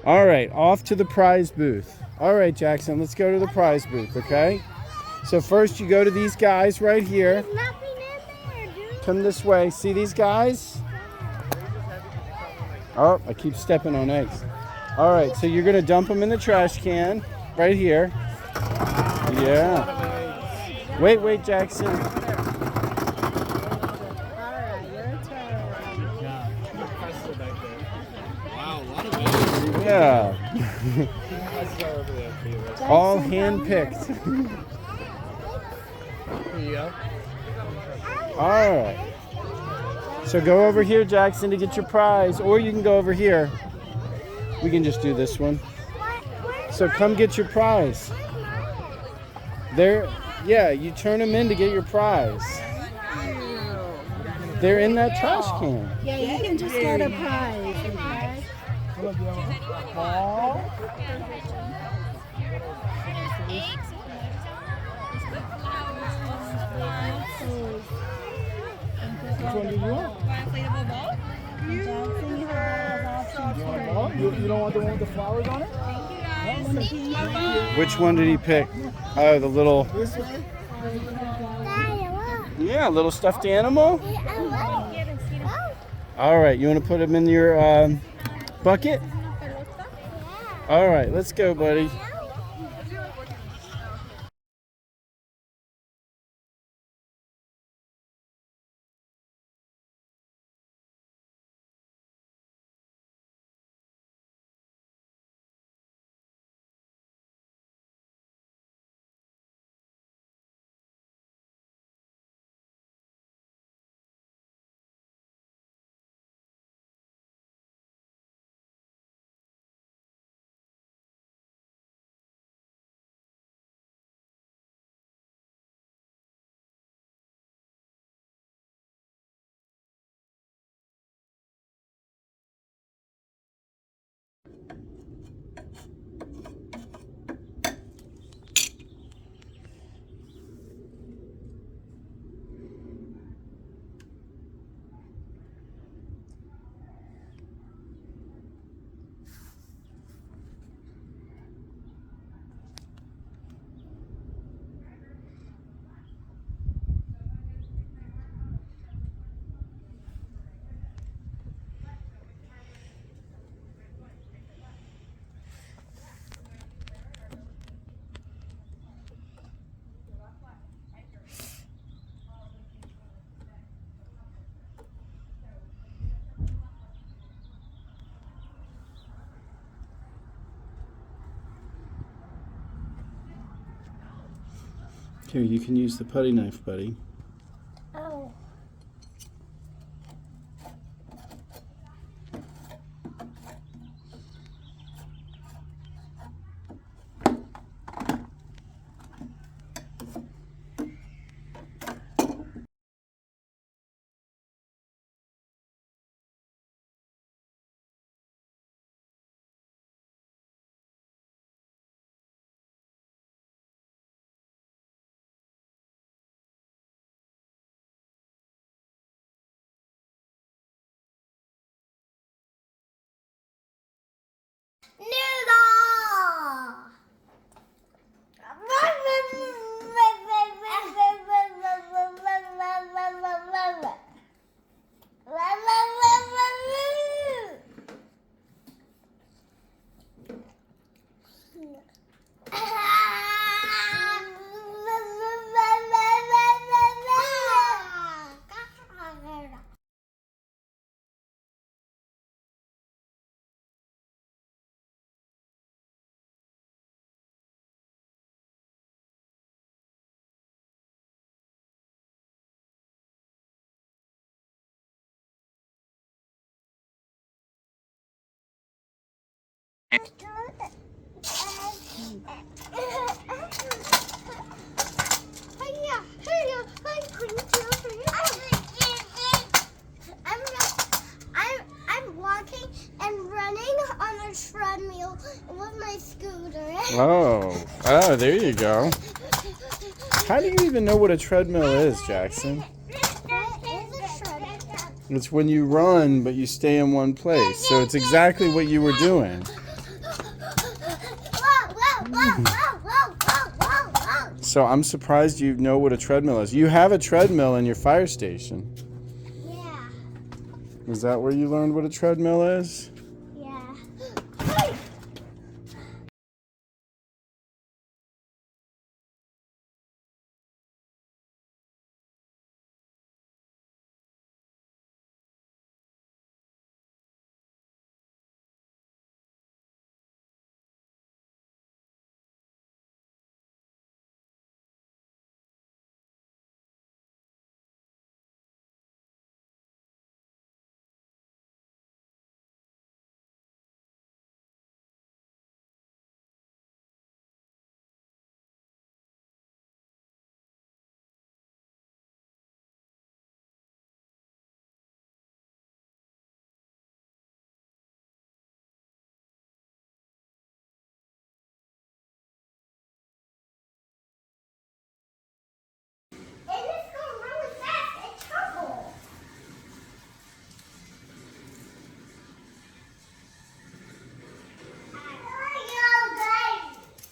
All right, off to the prize booth. All right, Jackson, let's go to the prize booth, okay? So first you go to these guys right here. There's nothing in there, dude. Come this way. See these guys? Oh, I keep stepping on eggs. All right, so you're going to dump them in the trash can right here. Yeah. Wait, Jackson. Yeah. All hand-picked. All right. So go over here, Jackson, to get your prize, or you can go over here. We can just do this one. So come get your prize. There, yeah, you turn them in to get your prize. They're in that trash can. Yeah, you can just get a prize. Which one do you want? Inflatable ball? You don't want the one with the flowers on it? Thank you guys. Which one did he pick? Oh, the little, This one? yeah, little stuffed animal. All right, you want to put him in your bucket? All right, let's go, buddy. Here, you can use the putty knife, buddy. Oh. Noodle! I'm walking and running on a treadmill with my scooter. Oh, there you go. How do you even know what a treadmill is, Jackson? It's when you run, but you stay in one place. So it's exactly what you were doing. So I'm surprised you know what a treadmill is. You have a treadmill in your fire station. Yeah. Is that where you learned what a treadmill is? Yeah. And it's going really fast. It's trouble.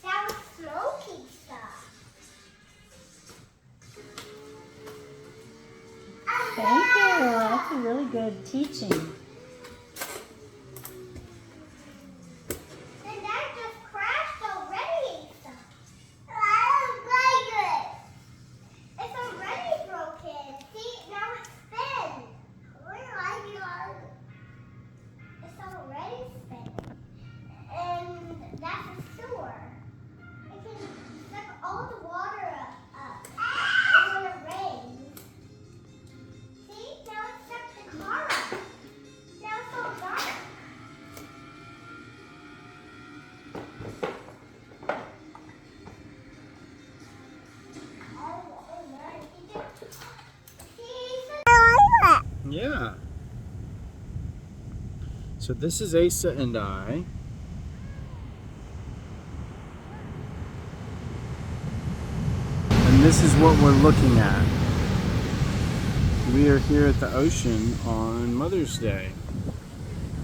That was smoky stuff. Thank you. That's a really good teaching. And that just crashed already. I don't like it. It's already broken. See, now it spins. It's already spinning. And that's a sewer. It can suck all the water up when it rains. See, now it sucked the car up. Now it's all dark. Yeah. So this is Asa and I. And this is what we're looking at. We are here at the ocean on Mother's Day.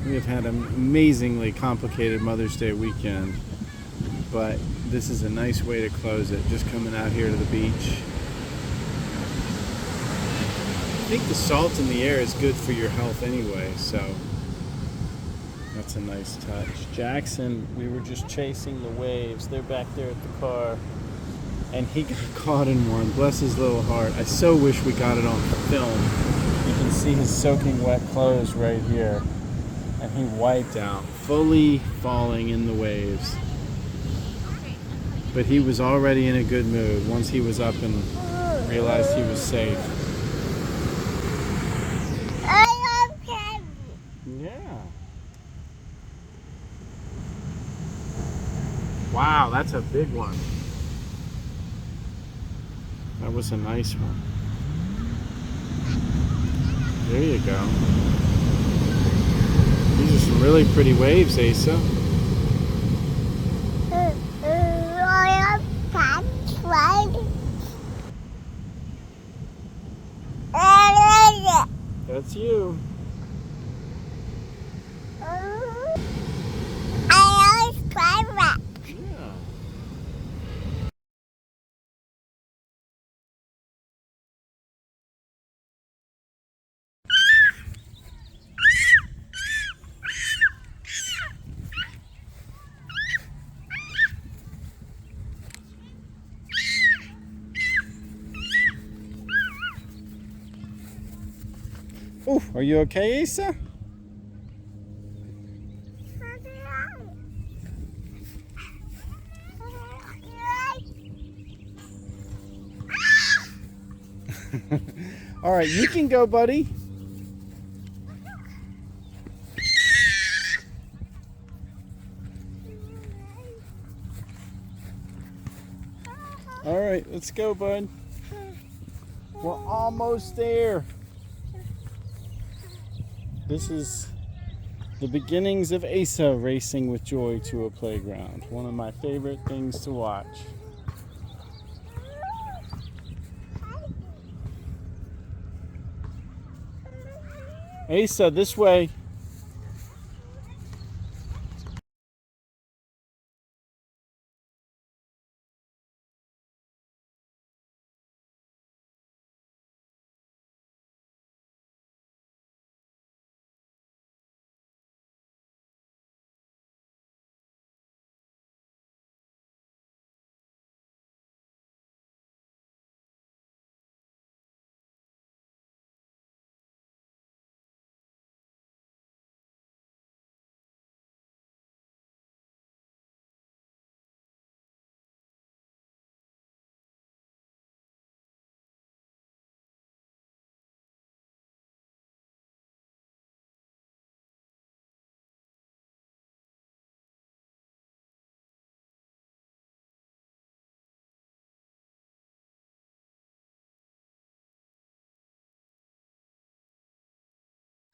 We have had an amazingly complicated Mother's Day weekend, but this is a nice way to close it, just coming out here to the beach. I think the salt in the air is good for your health anyway, so that's a nice touch. Jackson, we were just chasing the waves. They're back there at the car, and he got caught in one. Bless his little heart. I so wish we got it on film. You can see his soaking wet clothes right here, and he wiped out, fully falling in the waves. But he was already in a good mood once he was up and realized he was safe. I love him. Yeah. Wow, that's a big one. That was a nice one. There you go. These are some really pretty waves, Asa. That's you. I always cry rap. Yeah. Oh, are you okay, Asa? All right, you can go, buddy. All right, let's go, bud. We're almost there. This is the beginnings of Asa racing with joy to a playground. One of my favorite things to watch. Asa, this way.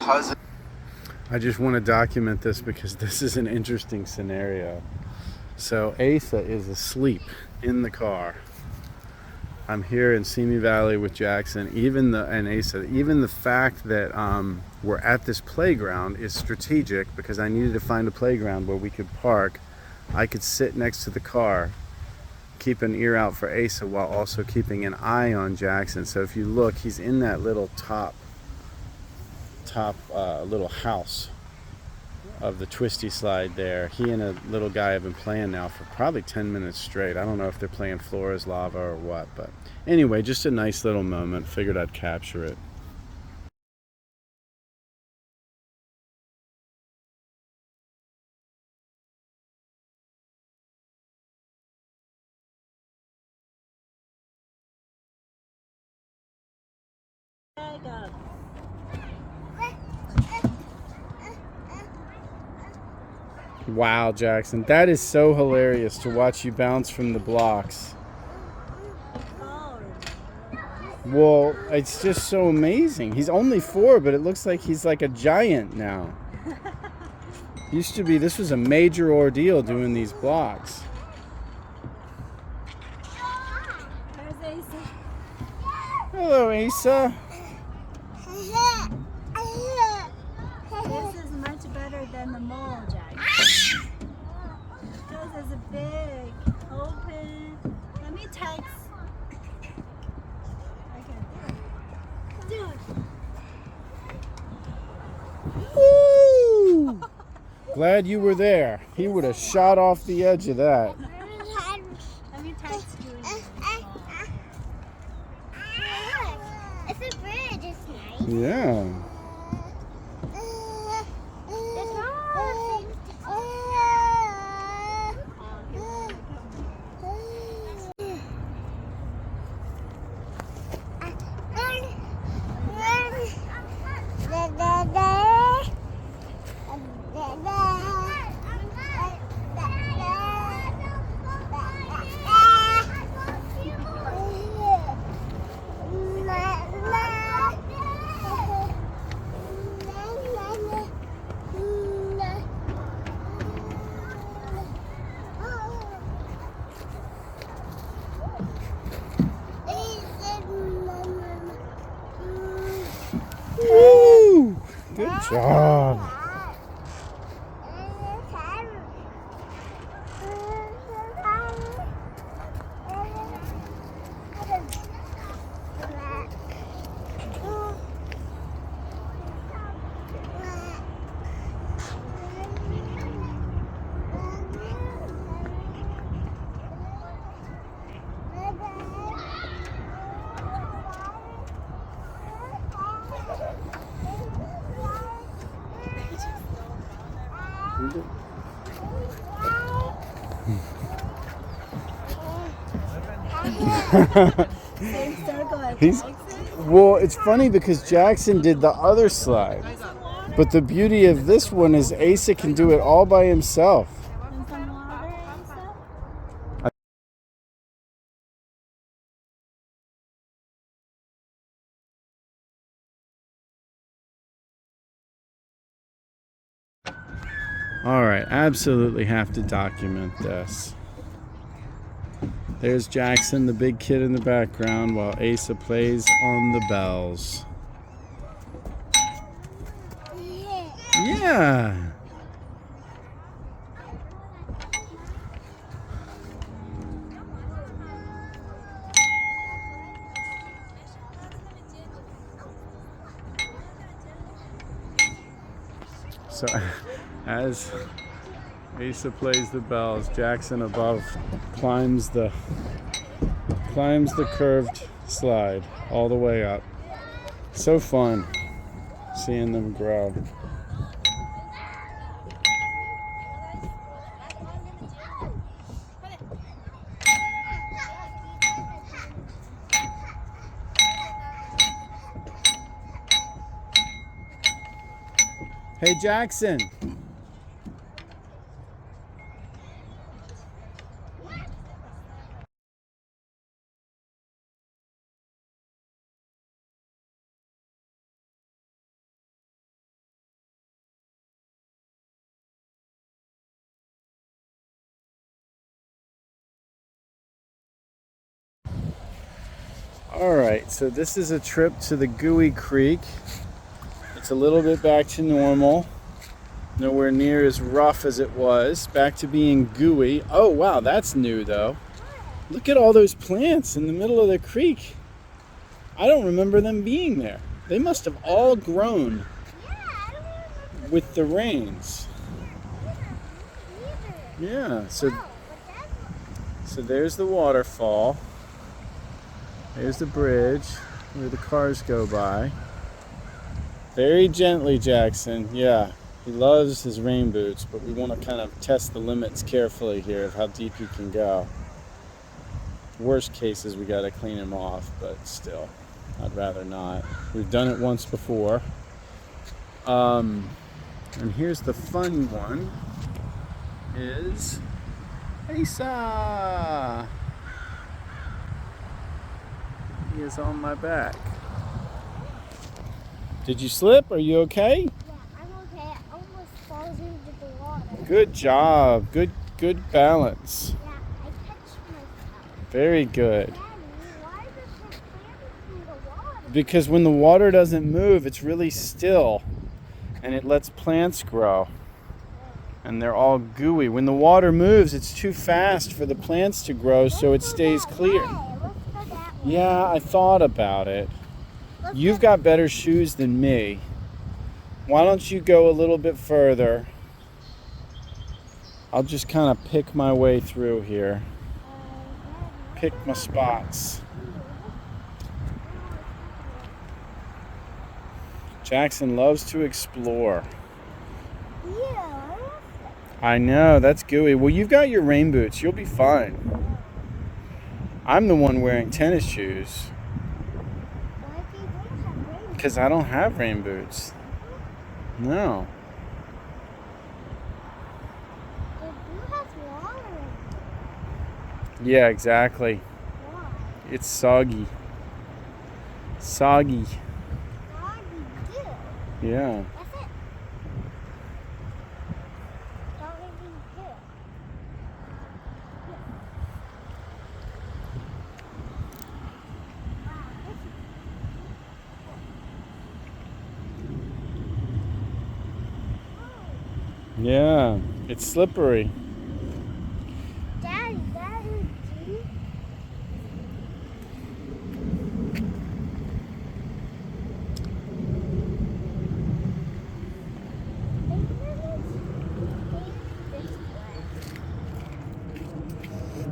I just want to document this because this is an interesting scenario. So Asa is asleep in the car. I'm here in Simi Valley with Jackson. Even the fact that we're at this playground is strategic because I needed to find a playground where we could park. I could sit next to the car, keep an ear out for Asa while also keeping an eye on Jackson. So if you look, he's in that little top little house of the twisty slide there. He and a little guy have been playing now for probably 10 minutes straight. I don't know if they're playing Floor is Lava or what, but anyway, just a nice little moment. Figured I'd capture it. Wow, Jackson, that is so hilarious to watch you bounce from the blocks. Well, it's just so amazing. He's only 4, but it looks like he's like a giant now. Used to be, this was a major ordeal doing these blocks. There's Asa. Hello, Asa. This is much better than the mole, Jack. This is a big open. Let me text. Okay. Do it. Woo! Glad you were there. He would have shot off the edge of that. Let me text you. It's a bridge. It's nice. Yeah. Woo! Good job. Same circle as He's Jackson. well, it's funny because Jackson did the other slide. But the beauty of this one is Asa can do it all by himself. And some water and stuff. All right, absolutely have to document this. There's Jackson, the big kid in the background, while Asa plays on the bells. Yeah. So, as Asa plays the bells, Jackson above climbs the curved slide all the way up. So fun seeing them grow. Hey Jackson. All right, so this is a trip to the Gooey Creek. It's a little bit back to normal. Nowhere near as rough as it was. Back to being gooey. Oh, wow, that's new though. Look at all those plants in the middle of the creek. I don't remember them being there. They must have all grown with the rains. Yeah, so there's the waterfall. There's the bridge where the cars go by. Very gently, Jackson. Yeah, he loves his rain boots, but we want to kind of test the limits carefully here of how deep he can go. Worst case is we got to clean him off, but still, I'd rather not. We've done it once before. And here's the fun one. Is Asa. He is on my back. Did you slip? Are you okay? Yeah, I'm okay. I almost falls into the water. Good job. Good balance. Yeah, I touched myself. Very good. Daddy, why does it clear in the water? Because when the water doesn't move, it's really still, and it lets plants grow. And they're all gooey. When the water moves, it's too fast for the plants to grow, so it stays clear. Let's go that way. Yeah, I thought about it. You've got better shoes than me. Why don't you go a little bit further? I'll just kind of pick my way through here. Pick my spots. Jackson loves to explore. Yeah. I know, that's gooey. Well, you've got your rain boots. You'll be fine. I'm the one wearing tennis shoes Why do you have rain? because I don't have rain boots. No. The blue has water in it. Yeah, exactly. Why? It's soggy. Soggy. Why do you do? Yeah. That's it. Don't make me do it. Wow, this is Yeah. It's slippery. Daddy, that is deep.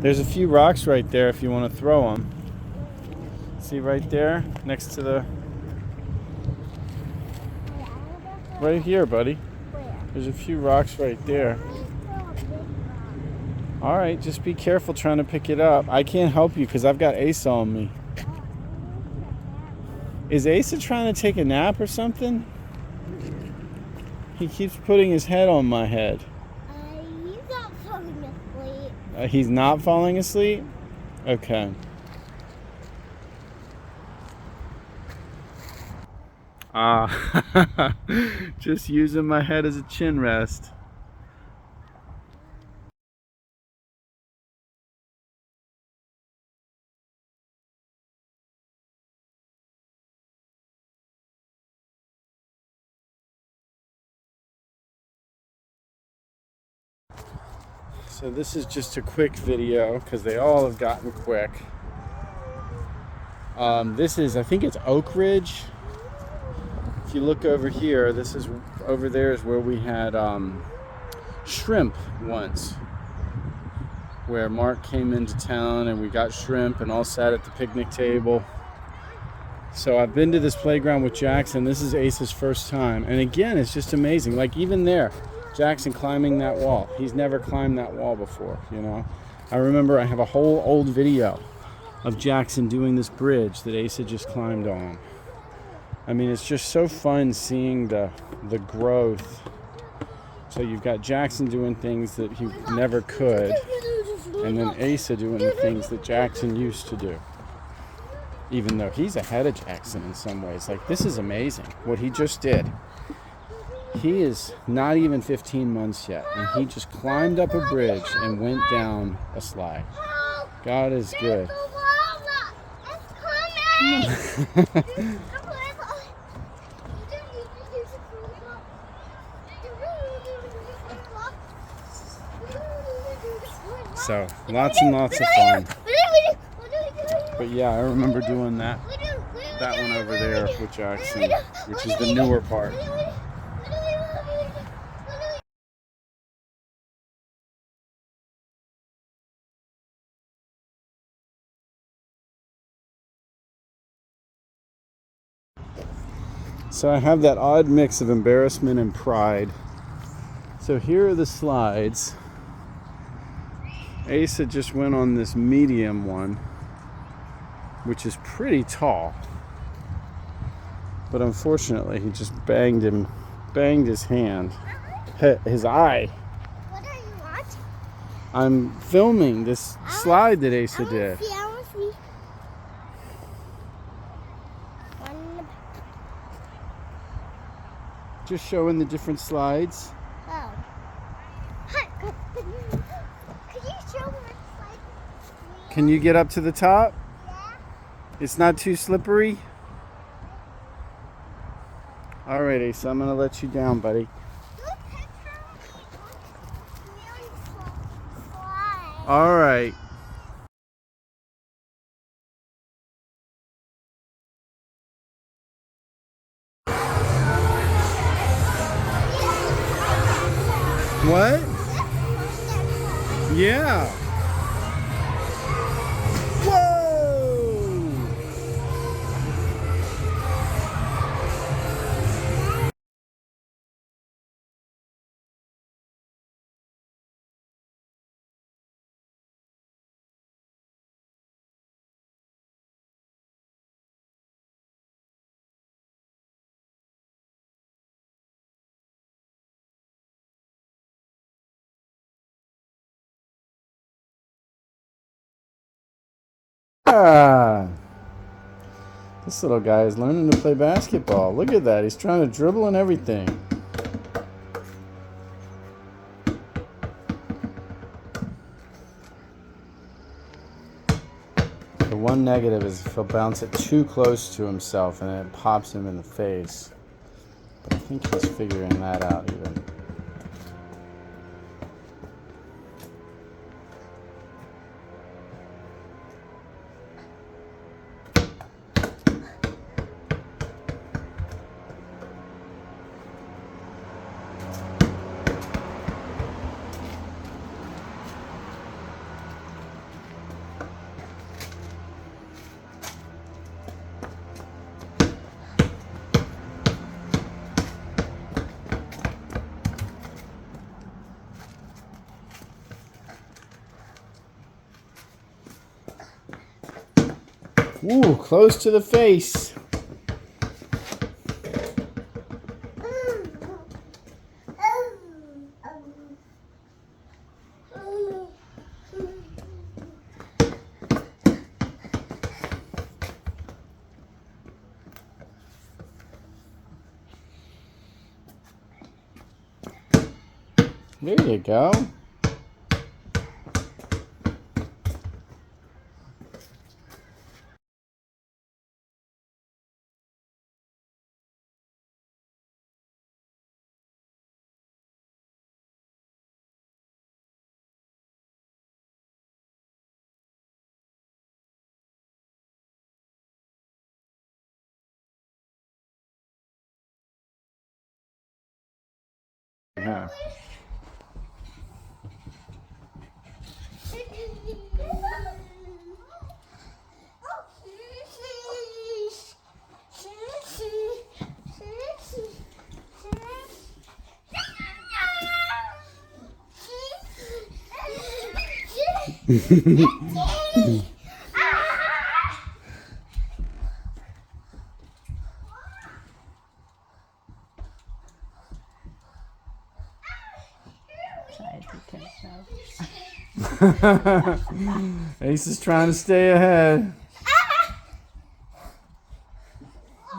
There's a few rocks right there if you want to throw them. See right there next to the... Right here, buddy. Where? There's a few rocks right there. All right, just be careful trying to pick it up. I can't help you because I've got Asa on me. Is Asa trying to take a nap or something? He keeps putting his head on my head. He's not falling asleep. He's not falling asleep? Okay. Just using my head as a chin rest. So this is just a quick video because they all have gotten quick. This is, I think it's Oak Ridge. If you look over here, this is over there is where we had shrimp once, where Mark came into town and we got shrimp and all sat at the picnic table. So I've been to this playground with Jackson. This is Asa's first time, and again, it's just amazing. Like even there, Jackson climbing that wall. He's never climbed that wall before, you know. I remember I have a whole old video of Jackson doing this bridge that Asa just climbed on. I mean, it's just so fun seeing the growth. So you've got Jackson doing things that he never could, and then Asa doing the things that Jackson used to do. Even though he's ahead of Jackson in some ways. Like, this is amazing what he just did. He is not even 15 months yet, and he just climbed up a bridge and went down a slide. God is good. So, lots and lots of fun. But yeah, I remember doing that one over there with Jackson, which is the newer part. So I have that odd mix of embarrassment and pride. So here are the slides. Asa just went on this medium one, which is pretty tall. But unfortunately, he just banged his hand, his eye. What are you watching? I'm filming this slide that Asa did. I want to see. Just showing the different slides. Oh. Could you show me what slide? Can you get up to the top? Yeah. It's not too slippery? All right, Asa, I'm gonna let you down, buddy. Look at how slide. All right. What? Yeah. Whoa! Ah, this little guy is learning to play basketball. Look at that. He's trying to dribble and everything. The one negative is if he'll bounce it too close to himself and it pops him in the face. But I think he's figuring that out even. Ooh, close to the face. There you go. Yeah. Try to catch up. Ace is trying to stay ahead. I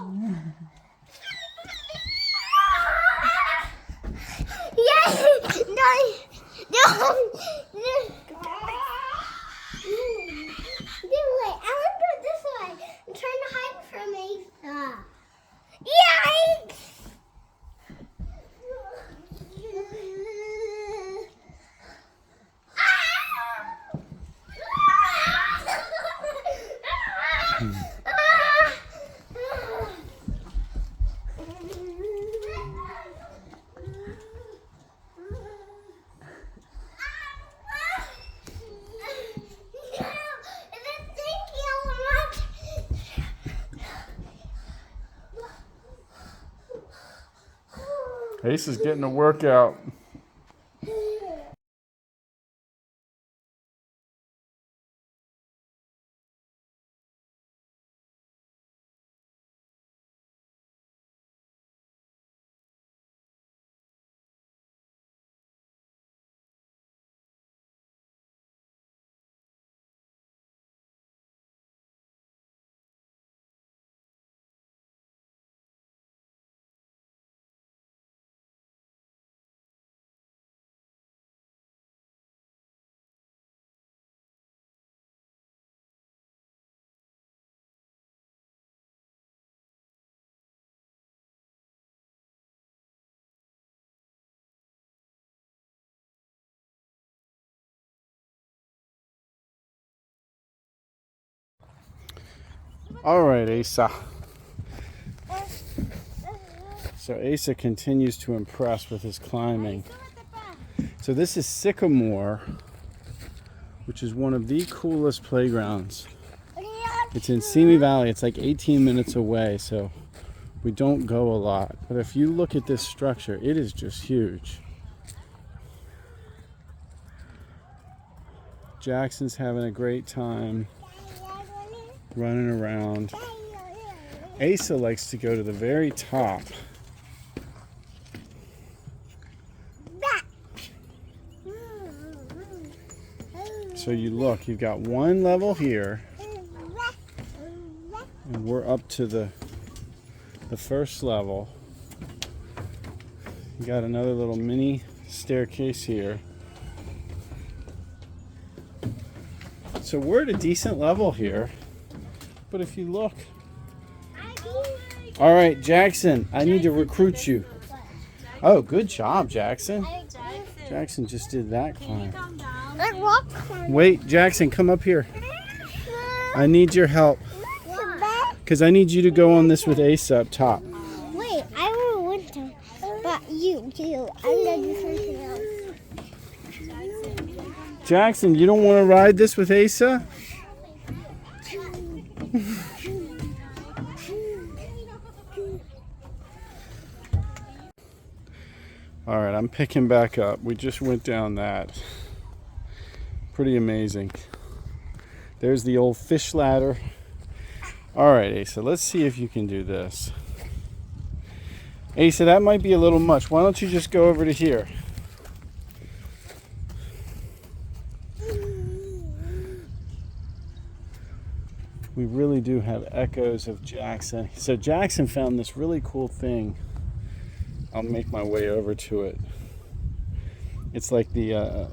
want to go this way. I'm trying to hide. Ace is getting a workout. All right, Asa. So Asa continues to impress with his climbing. So this is Sycamore, which is one of the coolest playgrounds. It's in Simi Valley. It's like 18 minutes away, so we don't go a lot. But if you look at this structure, it is just huge. Jackson's having a great time running around. Asa likes to go to the very top. So you look, you've got one level here, and we're up to the first level. You got another little mini staircase here. So we're at a decent level here, but if you look, all right, Jackson, I need to recruit you. Oh, good job, Jackson. Jackson just did that climb. Wait, Jackson, come up here. I need your help. Because I need you to go on this with Asa up top. Wait, I want to, but you. I'm going to do something else. Jackson, you don't want to ride this with Asa? All right, I'm picking back up. We just went down that. Pretty amazing. There's the old fish ladder. All right, Asa, let's see if you can do this. Asa, that might be a little much. Why don't you just go over to here? We really do have echoes of Jackson. So Jackson found this really cool thing. I'll make my way over to it. It's like the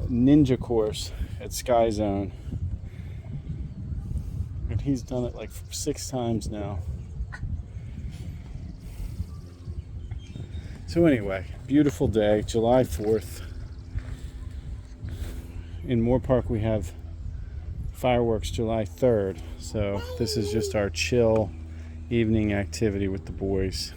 ninja course at Sky Zone. And he's done it like 6 times now. So anyway, beautiful day, July 4th. In Moore Park we have fireworks July 3rd. So this is just our chill evening activity with the boys.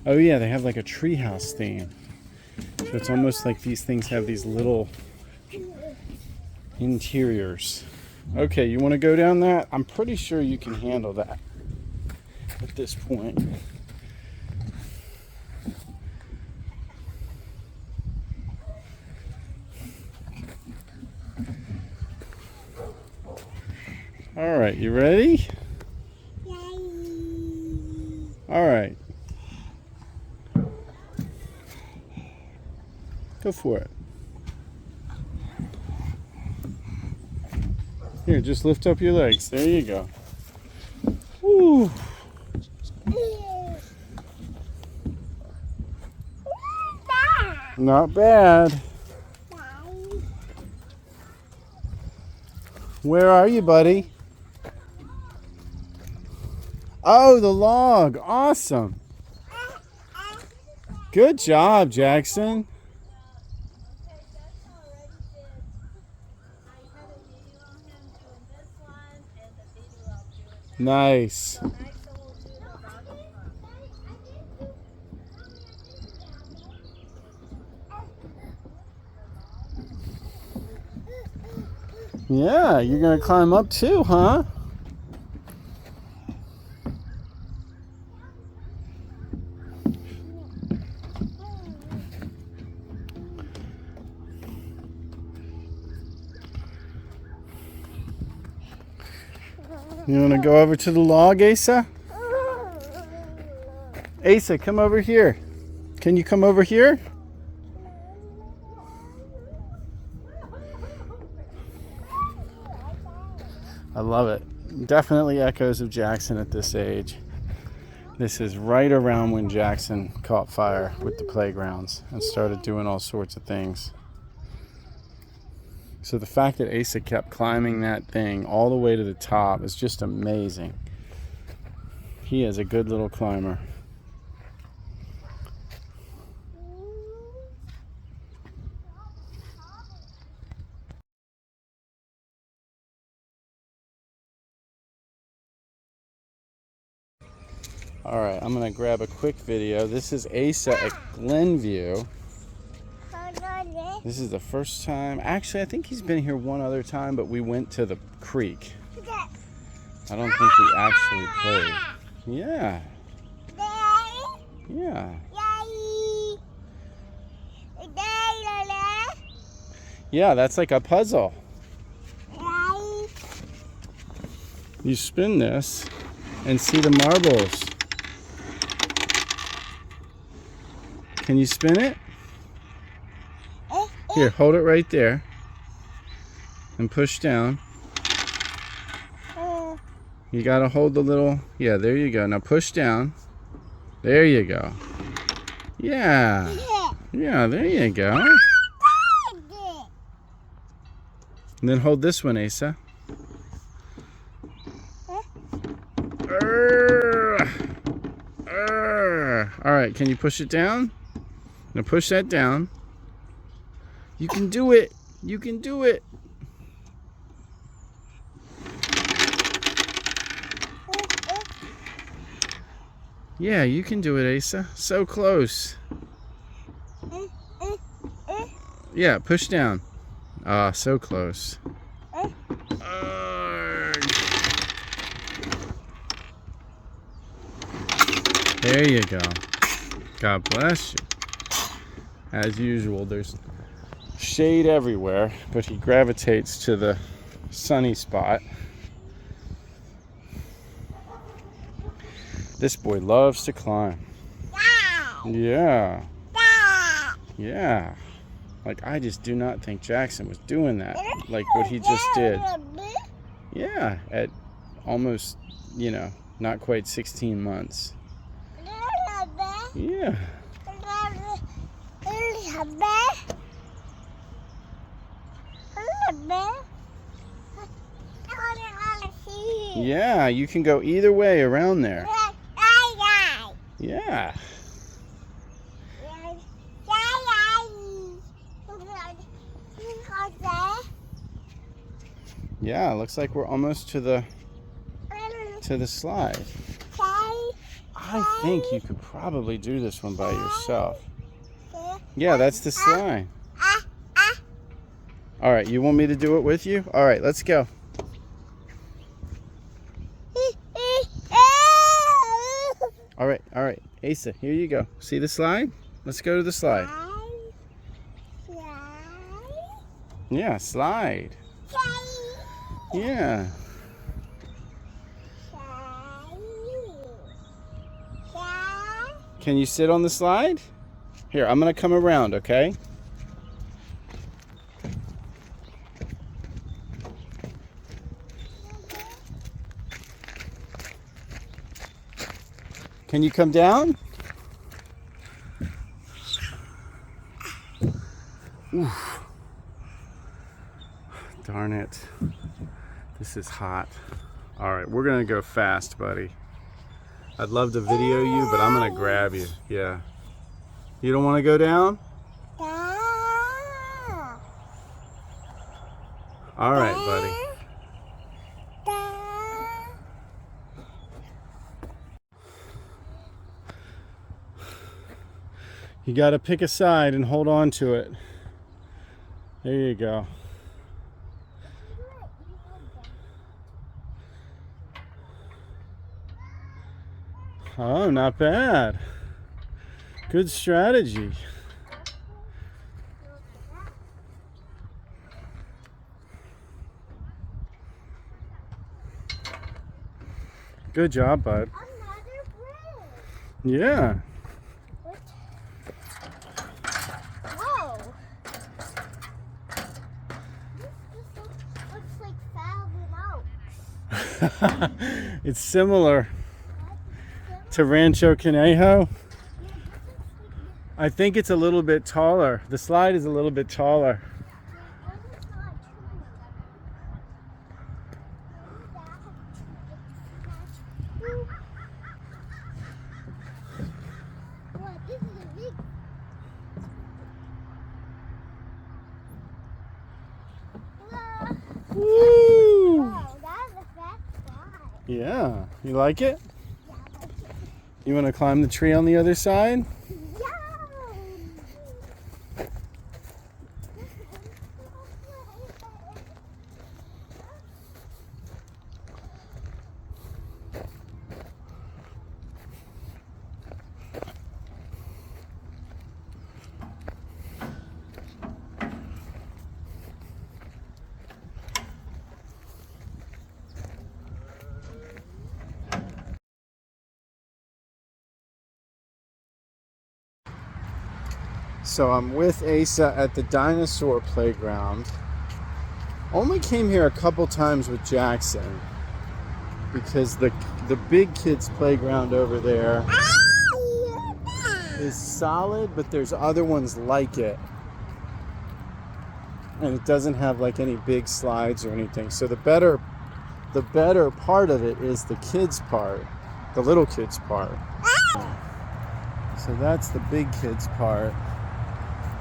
Oh yeah, they have like a treehouse theme. So it's almost like these things have these little interiors. Okay, you want to go down that? I'm pretty sure you can handle that at this point. All right, you ready? All right. Go for it. Here, just lift up your legs. There you go. Woo. Not bad. Where are you, buddy? Oh, the log. Awesome. Good job, Jackson. Nice. Yeah, you're gonna climb up too, huh? You want to go over to the log, Asa? Asa, come over here. Can you come over here? I love it. Definitely echoes of Jackson at this age. This is right around when Jackson caught fire with the playgrounds and started doing all sorts of things. So the fact that Asa kept climbing that thing all the way to the top is just amazing. He is a good little climber. All right, I'm gonna grab a quick video. This is Asa at Glenview. This is the first time. Actually, I think he's been here one other time, but we went to the creek. I don't think we actually played. Yeah. Yeah. Yeah, that's like a puzzle. You spin this and see the marbles. Can you spin it? Here, hold it right there. And push down. You gotta hold the little, yeah, there you go. Now push down. There you go. Yeah. Yeah, there you go. And then hold this one, Asa. All right, can you push it down? Now push that down. You can do it. You can do it. Yeah, you can do it, Asa. So close. Yeah, push down. Ah, so close. There you go. God bless you. As usual, there's shade everywhere, but he gravitates to the sunny spot. This boy loves to climb. Yeah. Yeah. Like, I just do not think Jackson was doing that, like what he just did. Yeah, at almost, you know, not quite 16 months. Yeah. Yeah, you can go either way around there. Yeah. Yeah, looks like we're almost to the slide. I think you could probably do this one by yourself. Yeah, that's the slide. All right, you want me to do it with you? All right, let's go. All right. Asa, here you go. See the slide? Let's go to the slide. Yeah, slide. Yeah. Can you sit on the slide? Here, I'm gonna come around, okay? Can you come down? Oof. Darn it. This is hot. All right, we're gonna go fast, buddy. I'd love to video you, but I'm gonna grab you. Yeah. You don't wanna go down? All right, buddy. You gotta pick a side and hold on to it. There you go. Oh, not bad. Good strategy. Good job, bud. Another bridge. Yeah. What? Whoa. This just looks like Falcon Oaks. It's similar to Rancho Conejo. I think it's a little bit taller. The slide is a little bit taller. What? This is a big. Woo! Wow, that is a fast slide. Yeah. You like it? Yeah. You want to climb the tree on the other side? Yeah. So I'm with Asa at the dinosaur playground. Only came here a couple times with Jackson because the big kids playground over there is solid, but there's other ones like it. And it doesn't have like any big slides or anything. So the better part of it is the kids part, the little kids part. So that's the big kids part.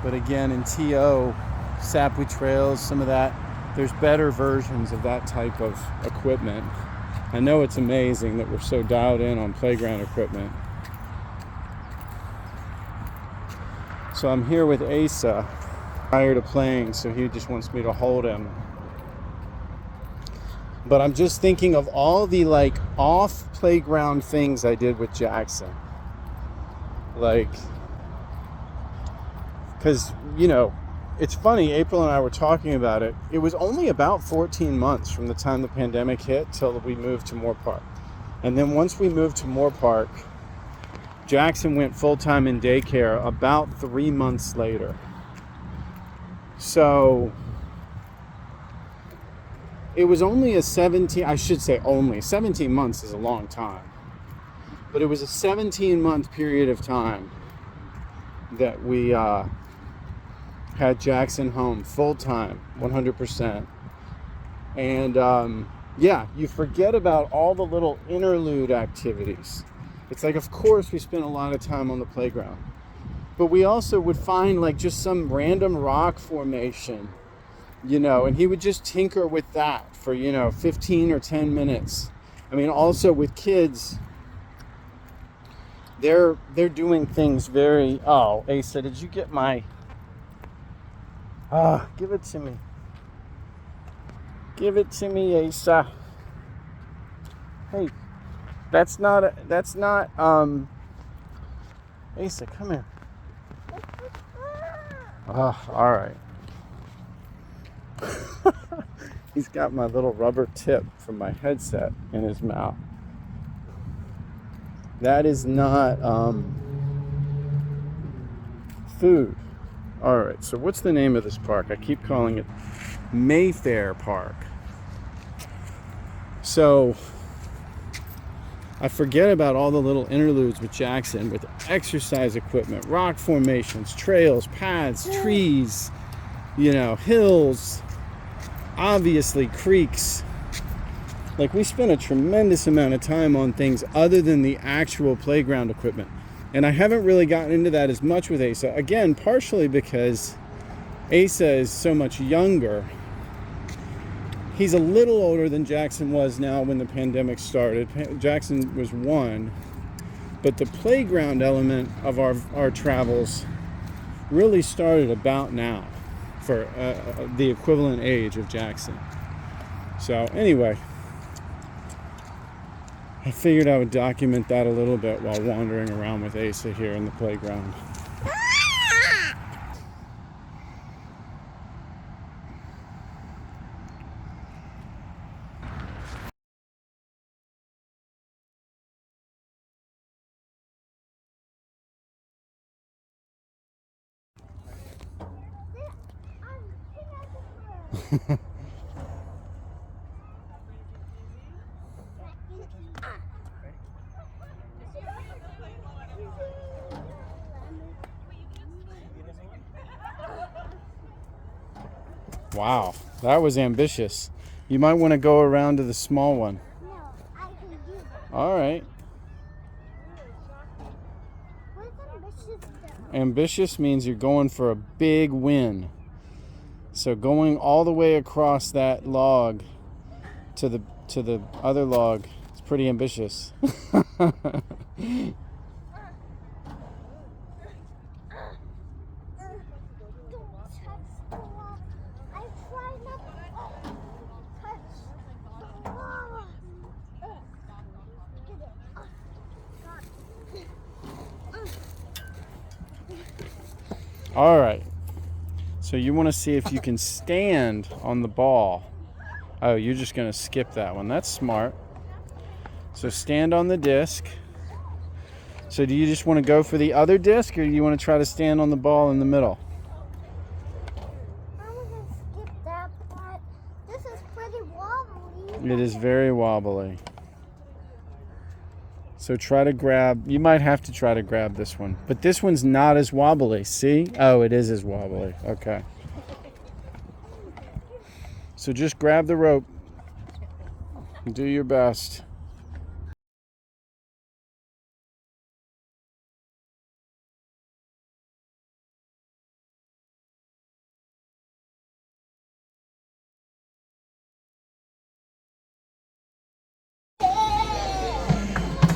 But again, in TO, Sapwe Trails, some of that, there's better versions of that type of equipment. I know it's amazing that we're so dialed in on playground equipment. So I'm here with Asa, tired of playing, so he just wants me to hold him. But I'm just thinking of all the like off playground things I did with Jackson. Like, because, you know, it's funny, April and I were talking about it. It was only about 14 months from the time the pandemic hit till we moved to Moore Park. And then once we moved to Moore Park, Jackson went full-time in daycare about 3 months later. So it was only a 17 months is a long time. But it was a 17-month period of time that we had Jackson home full-time, 100%. And yeah, you forget about all the little interlude activities. It's like, of course, we spent a lot of time on the playground. But we also would find like just some random rock formation, you know, and he would just tinker with that for, 15 or 10 minutes. I mean, also with kids, they're doing things very... Oh, Asa, did you get my... give it to me. Give it to me, Asa. Hey, that's not... Asa, come here. All right. He's got my little rubber tip from my headset in his mouth. That is not food. All right, so what's the name of this park? I keep calling it Mayfair Park. So I forget about all the little interludes with Jackson, with exercise equipment, rock formations, trails, paths, trees, hills, obviously creeks. Like, we spent a tremendous amount of time on things other than the actual playground equipment. And I haven't really gotten into that as much with Asa. Again, partially because Asa is so much younger. He's a little older than Jackson was now when the pandemic started. Jackson was 1. But the playground element of our travels really started about now for the equivalent age of Jackson. So anyway, I figured I would document that a little bit while wandering around with Asa here in the playground. Wow, that was ambitious. You might want to go around to the small one. No, I can do that. All right. What is ambitious though? Ambitious means you're going for a big win. So going all the way across that log to the other log is pretty ambitious. Don't touch the wall. I tried not to touch the wall. All right. So you want to see if you can stand on the ball. Oh, you're just going to skip that one. That's smart. So stand on the disc. So do you just want to go for the other disc, or do you want to try to stand on the ball in the middle? I'm gonna skip that part. This is pretty wobbly. It is very wobbly. So try to grab, you might have to try to grab this one. But this one's not as wobbly, see? Oh, it is as wobbly. Okay. So just grab the rope. Do your best.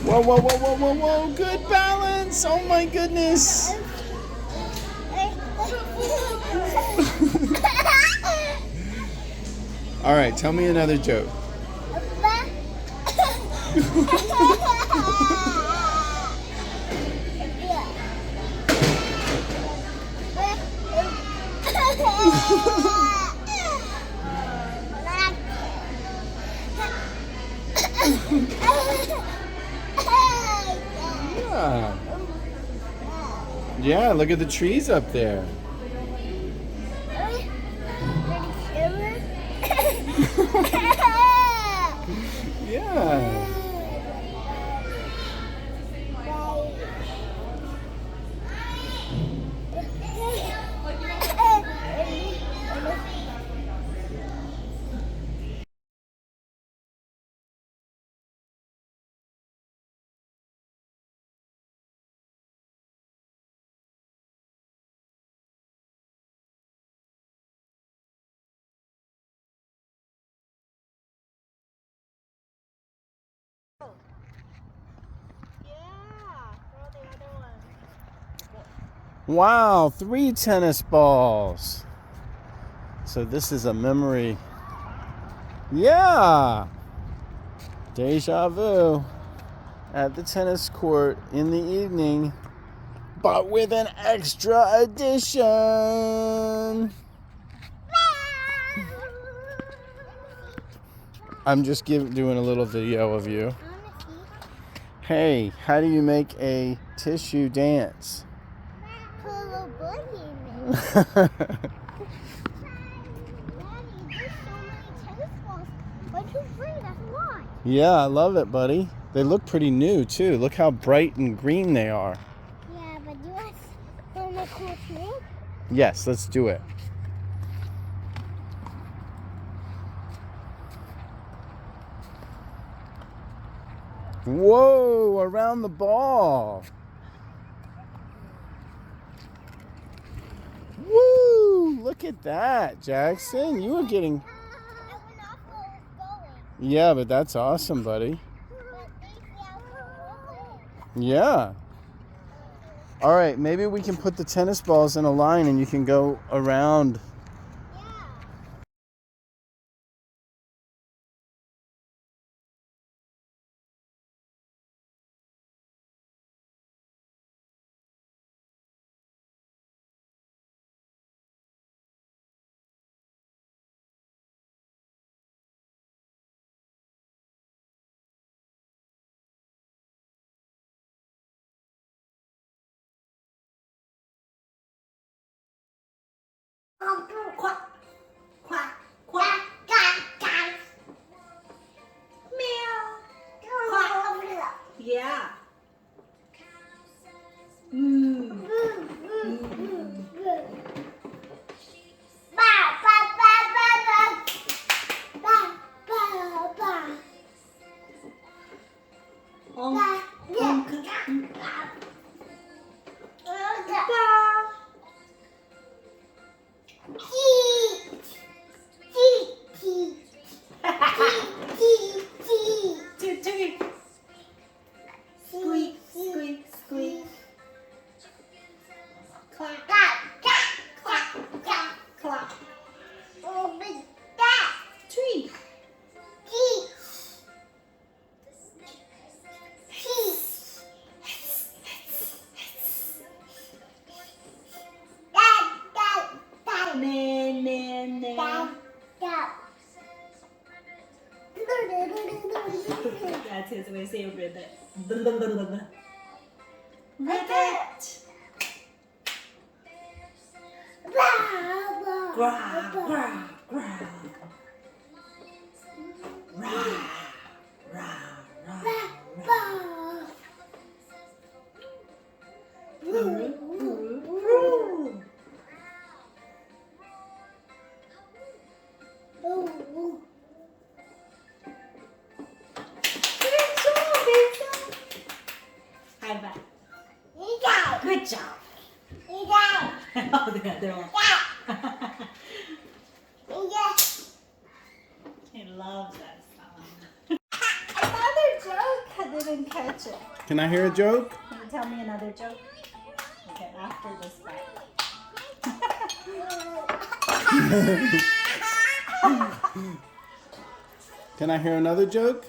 Whoa, whoa, whoa, whoa, whoa, whoa. Good balance. Oh my goodness. All right, tell me another joke. Yeah. Yeah, look at the trees up there. Yeah. Wow, 3 tennis balls. So this is a memory. Yeah. Deja vu at the tennis court in the evening, but with an extra addition. I'm just doing a little video of you. Hey, how do you make a tissue dance? Yeah, I love it, buddy. They look pretty new, too. Look how bright and green they are. Yeah, but do you want to make cool thing? Yes, let's do it. Whoa, around the ball. Woo, look at that, Jackson. You were getting... Yeah, but that's awesome, buddy. Yeah. All right, maybe we can put the tennis balls in a line and you can go around. Quack, quack. Two, three. Squeak, squeak, squeak. Clap, clap. Tree. Na. That's his way of saying ribbit. Ribbit. Gra, gra, gra. Ra, ra, ra, ra. Roo, roo, roo. Good job, Hazel. High five. Good job. Oh, the other one. He loves that song. Another joke. I didn't catch it. Can I hear a joke? Can you tell me another joke? Okay, after this fight. Can I hear another joke?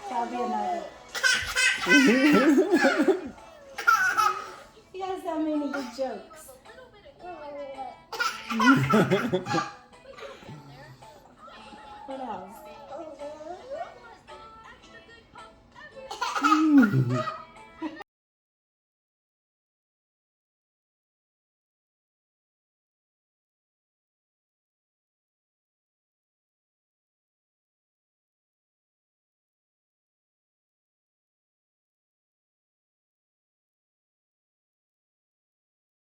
That'll be another. You guys tell me any good jokes.